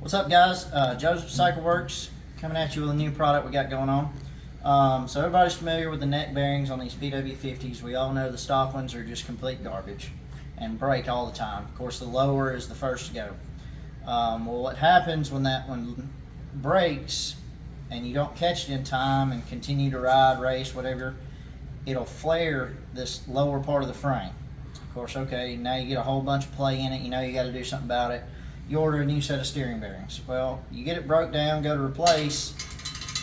What's up, guys? Joseph CycleWorx coming at you with a new product we got going on. So everybody's familiar with the neck bearings on these PW50s. We all know the stock ones are just complete garbage and break all the time. Of course, the lower is the first to go. Well, what happens when that one breaks and you don't catch it in time and continue to ride, race, whatever, it'll flare this lower part of the frame. Of course, okay, now you get a whole bunch of play in it. You know you got to do something about it. You order a new set of steering bearings. Well, you get it broke down, go to replace,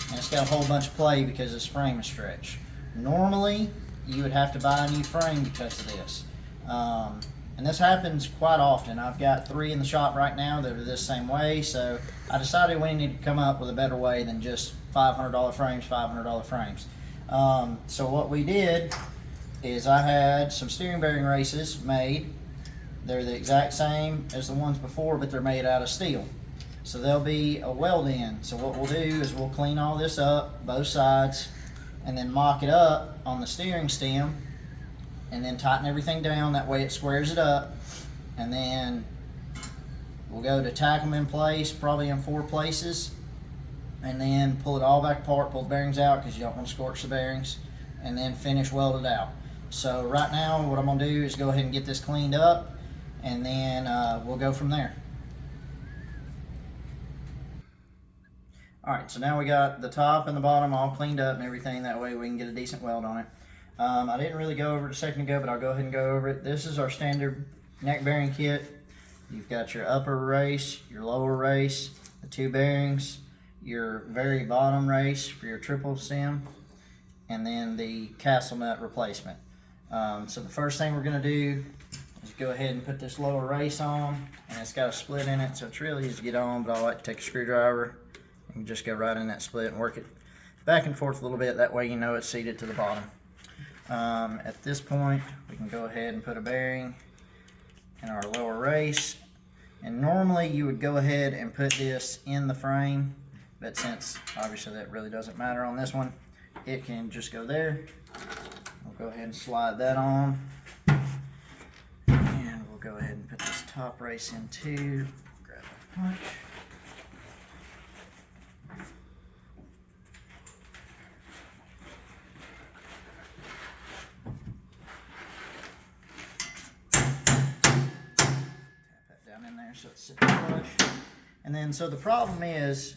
and it's got a whole bunch of play because this frame is stretched. Normally, you would have to buy a new frame because of this. And this happens quite often. I've got 3 in the shop right now that are this same way, so I decided we need to come up with a better way than just $500 frames, $500 frames. So what we did is I had some steering bearing races made. They're the exact same as the ones before, but they're made out of steel. So they'll be a weld in. So what we'll do is we'll clean all this up, both sides, and then mock it up on the steering stem, and then tighten everything down. That way it squares it up. And then we'll go to tack them in place, probably in 4 places, and then pull it all back apart, pull the bearings out because you don't want to scorch the bearings, and then finish weld it out. So right now what I'm going to do is go ahead and get this cleaned up, and then we'll go from there. Alright, so now we got the top and the bottom all cleaned up and everything. That way we can get a decent weld on it. I didn't really go over it a second ago, but I'll go ahead and go over it. This is our standard neck bearing kit. You've got your upper race, your lower race, the 2 bearings, your very bottom race for your triple stem, and then the castle nut replacement. So the first thing we're going to do is go ahead and put this lower race on, and it's got a split in it, so it's really easy to get on, but I like to take a screwdriver and just go right in that split and work it back and forth a little bit. That way you know it's seated to the bottom. At this point, we can go ahead and put a bearing in our lower race, and normally you would go ahead and put this in the frame, but since obviously that really doesn't matter on this one, it can just go there. We'll go ahead and slide that on. Go ahead and put this top race in too. Grab a punch. Tap that down in there so it's sitting flush. And then, so the problem is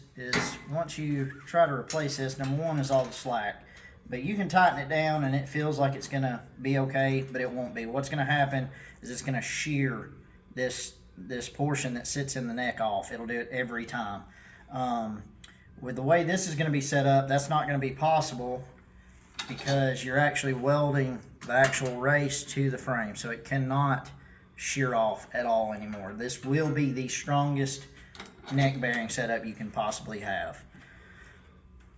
once you try to replace this, number one is all the slack. But you can tighten it down and it feels like it's gonna be okay, but it won't be. What's gonna happen is it's gonna shear this portion that sits in the neck off. It'll do it every time. With the way this is gonna be set up, that's not gonna be possible because you're actually welding the actual race to the frame. So it cannot shear off at all anymore. This will be the strongest neck bearing setup you can possibly have.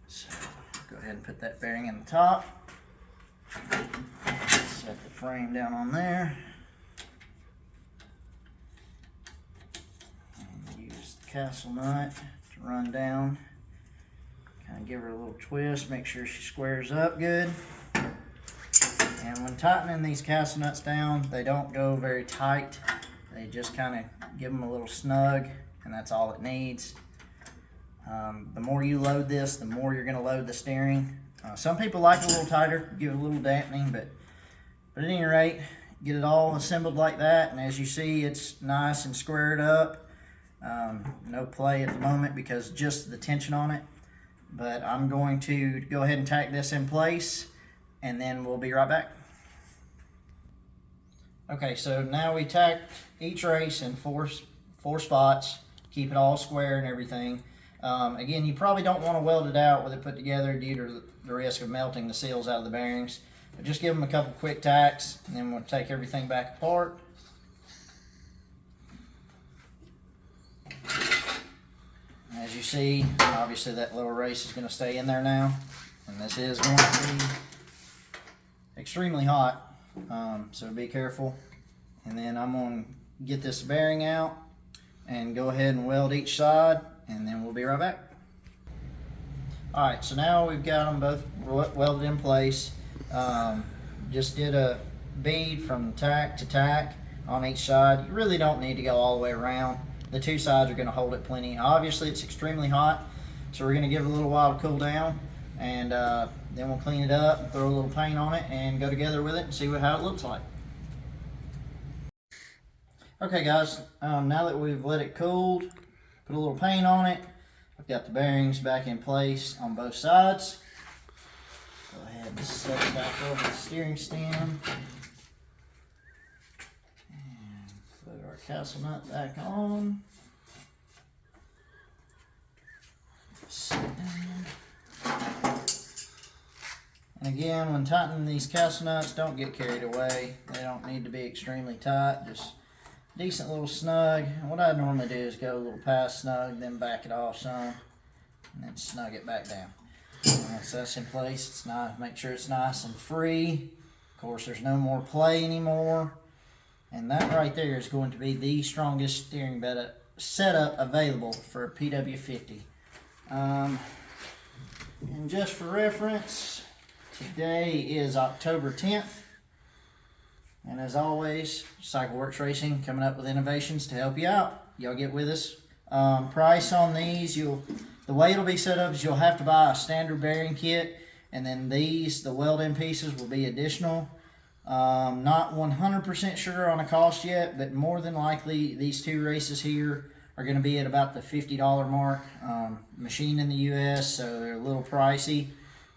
So, go ahead and put that bearing in the top. Set the frame down on there. And use the castle nut to run down. Kind of give her a little twist, make sure she squares up good. And when tightening these castle nuts down, they don't go very tight. They just kind of give them a little snug, and that's all it needs. The more you load this, the more you're going to load the steering. Some people like it a little tighter, give it a little dampening, but at any rate, get it all assembled like that, and as you see, it's nice and squared up. No play at the moment because just the tension on it, but I'm going to go ahead and tack this in place, and then we'll be right back. Okay, so now we tacked each race in four spots, keep it all square and everything. Again, you probably don't want to weld it out with it put together due to the risk of melting the seals out of the bearings. But just give them a couple quick tacks, and then we'll take everything back apart. As you see, obviously that little race is going to stay in there now, and this is going to be extremely hot, so be careful. And then I'm going to get this bearing out and go ahead and weld each side, and then we'll be right back. Alright, so now we've got them both welded in place. Just did a bead from tack to tack on each side. You really don't need to go all the way around. the two sides are going to hold it plenty. Obviously it's extremely hot, so we're going to give it a little while to cool down, and then we'll clean it up, throw a little paint on it, and go together with it and see how it looks like. Okay guys, now that we've let it cool, put a little paint on it, I've got the bearings back in place on both sides. Go ahead and set it back over the steering stem. And put our castle nut back on. Sit down. And again, when tightening these castle nuts, don't get carried away. They don't need to be extremely tight, just decent little snug. And what I normally do is go a little past snug, then back it off some, and then snug it back down. Once that's in place, it's nice. Make sure it's nice and free. Of course, there's no more play anymore. And that right there is going to be the strongest steering setup available for a PW50. And just for reference, today is October 10th. And as always, CycleWorx Racing coming up with innovations to help you out. Y'all get with us. Price on these, the way it'll be set up is you'll have to buy a standard bearing kit, and then the welding pieces will be additional. Not 100% sure on a cost yet, but more than likely these two races here are going to be at about the $50 mark. Machined in the US, so they're a little pricey,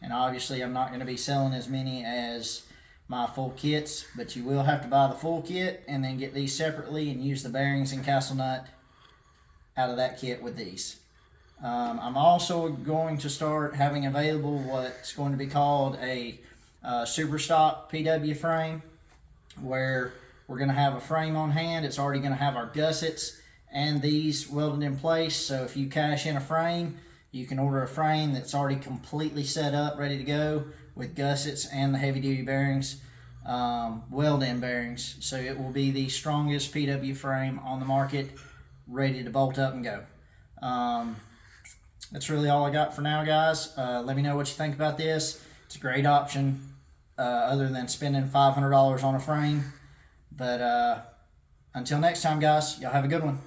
and obviously I'm not going to be selling as many as my full kits, but you will have to buy the full kit and then get these separately and use the bearings and castle nut out of that kit with these. I'm also going to start having available what's going to be called a super stock PW frame, where we're going to have a frame on hand. It's already going to have our gussets and these welded in place, so if you cash in a frame, you can order a frame that's already completely set up, ready to go, with gussets and the heavy duty bearings, weld-in bearings. So it will be the strongest PW frame on the market, ready to bolt up and go. That's really all I got for now, guys. Let me know what you think about this. It's a great option, other than spending $500 on a frame. But until next time, guys, y'all have a good one.